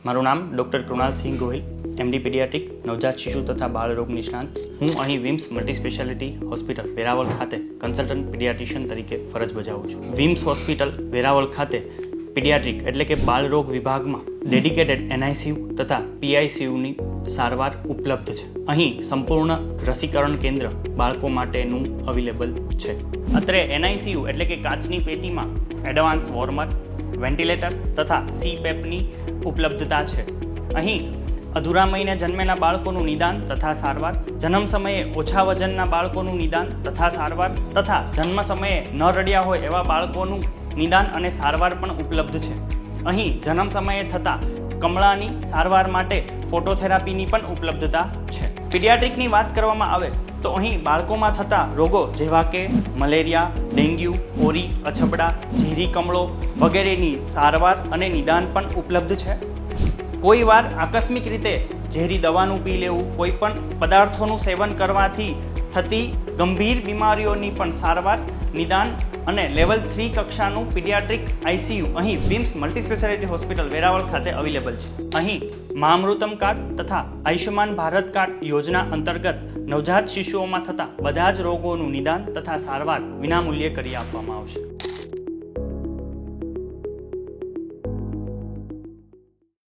મારું નામ ડૉક્ટર કૃણાલ સિંહ Gohil, MD paediatric, નવજાત શિશુ તથા બાળરોગ નિષ્ણાંત. હું અહીં Vims multi speciality hospital Veraval ખાતે કન્સલ્ટન્ટ પીડિયાટ્રિશિયન તરીકે ફરજ બજાવું છું. વિમ્સ હોસ્પિટલ વેરાવળ ખાતે પીડિયાટ્રિક એટલે કે બાળરોગ વિભાગમાં ડેડિકેટેડ NICU તથા PICUની સારવાર ઉપલબ્ધ છે. અહીં સંપૂર્ણ રસીકરણ કેન્દ્ર બાળકો માટેનું અવેલેબલ છે. અત્રે NICU એટલે કે કાચની પેટીમાં એડવાન્સ વોર્મર, વેન્ટિલેટર તથા CPAPની ઉપલબ્ધતા છે. અહીં અધૂરા મહિને જન્મેલા બાળકોનું નિદાન તથા સારવાર, જન્મ સમયે ઓછા વજનના બાળકોનું નિદાન તથા સારવાર તથા જન્મ સમયે ન રડ્યા હોય એવા બાળકોનું નિદાન અને સારવાર પણ ઉપલબ્ધ છે. અહીં જન્મ સમયે થતા કમળાની સારવાર માટે ફોટોથેરાપીની પણ ઉપલબ્ધતા છે. પીડિયાટ્રિકની વાત કરવામાં આવે તો અહીં બાળકોમાં થતા રોગો જેવા કે મલેરિયા, ડેન્ગ્યુ, ઓરી, અછબડા, ઝેરી કમળો વગેરેની સારવાર અને નિદાન પણ ઉપલબ્ધ છે. કોઈ વાર આકસ્મિક રીતે ઝેરી દવાનું પી લેવું, કોઈ પણ પદાર્થોનું સેવન કરવાથી થતી ગંભીર બીમારીઓની પણ સારવાર, નિદાન અને લેવલ 3 કક્ષાનું પીડિયાટ્રિક ICU અહીં Vims multi speciality hospital Veraval ખાતે અવેલેબલ છે. અહીં મા-અમૃતમ કાર્ડ તથા આયુષ્યમાન ભારત કાર્ડ યોજના અંતર્ગત નવજાત શિશુઓમાં થતા બધા જ રોગોનું નિદાન તથા સારવાર વિનામૂલ્યે કરી આપવામાં આવશે.